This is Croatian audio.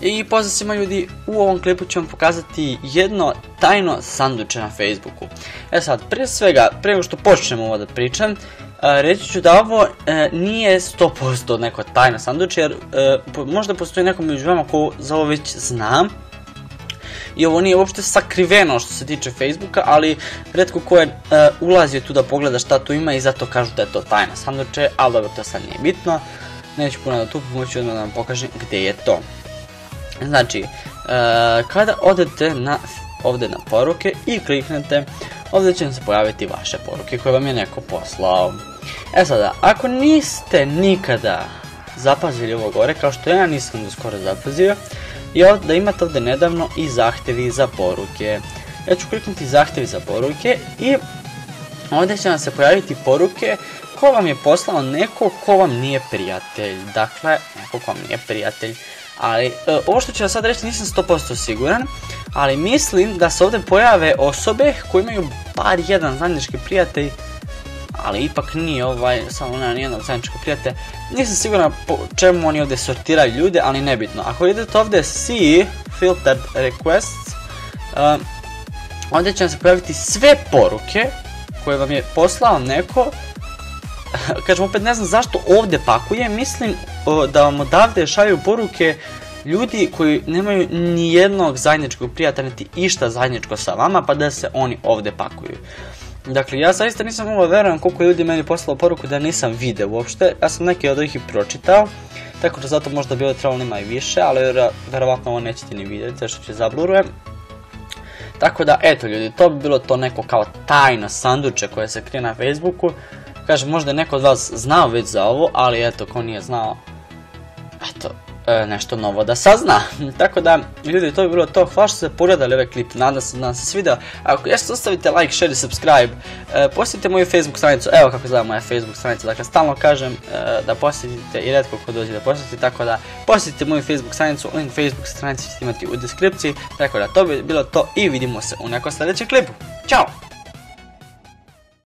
I pozdrav svima ljudi, u ovom klipu ću vam pokazati jedno tajno sanduče na Facebooku. Sad, prije svega, prije nego što počnemo ovo da pričam, reći ću da ovo nije 100% neko tajno sanduče, jer možda postoji neko među vama ko za ovo već zna. I ovo nije uopšte sakriveno što se tiče Facebooka, ali retko ko je ulazio tu da pogleda šta tu ima i zato kažu da je to tajno sanduče, ali dobro, to sad nije bitno. Neću puno da tu pomoći, odmah da vam pokažem gdje je to. Znači, kada odete ovdje na poruke i kliknete, ovdje će vam se pojaviti vaše poruke koje vam je neko poslao. Sada, ako niste nikada zapazili ovo gore, kao što ja nisam do skoro zapazio, je da imate ovdje nedavno i zahtjevi za poruke. Ja ću kliknuti zahtjevi za poruke i ovdje će vam se pojaviti poruke ko vam je poslao neko ko vam nije prijatelj. Dakle, neko ko vam nije prijatelj. Ali, ovo što ću vam sad reći nisam 100% siguran, ali mislim da se ovdje pojave osobe koje imaju bar jedan zajednički prijatelj, ali ipak nije samo na nijednog zajedničkog prijatelja. Nisam siguran po čemu oni ovdje sortiraju ljude, ali nebitno. Ako idete ovdje see filtered requests, ovdje će vam se pojaviti sve poruke koje vam je poslao neko. Kažem, opet ne znam zašto ovdje pakuje, mislim da vam odavde šalju poruke ljudi koji nemaju nijednog zajedničkog prijatelja niti išta zajedničko sa vama, pa da se oni ovdje pakuju. Dakle, ja zaista nisam mogao verujem koliko ljudi meni poslao poruku da nisam video uopšte. Ja sam neke od ovih i pročitao, tako da zato možda bi ovdje trebalo ima i više, ali verovatno ovo nećete ni vidjeti, što će zablurujem. Tako da, eto ljudi, to bi bilo to neko kao tajno sanduče koje se krije na Facebooku. Kažem, možda je neko od vas znao već za ovo, ali eto, ko nije znao, eto, nešto novo da sazna. Tako da, ljudi, to bi bilo to. Hvala što ste pogledali ovaj klip, nadam se da vam se svidio. Ako jeste, ostavite like, share i subscribe. Posjetite moju Facebook stranicu, evo kako zove moja Facebook stranica. Dakle, stalno kažem da posjetite i retko ko dođe da posjetite, tako da posjetite moju Facebook stranicu, link Facebook stranici ćete imati u deskripciji. Tako da, to bi bilo to i vidimo se u nekom sljedećem klipu. Ćao!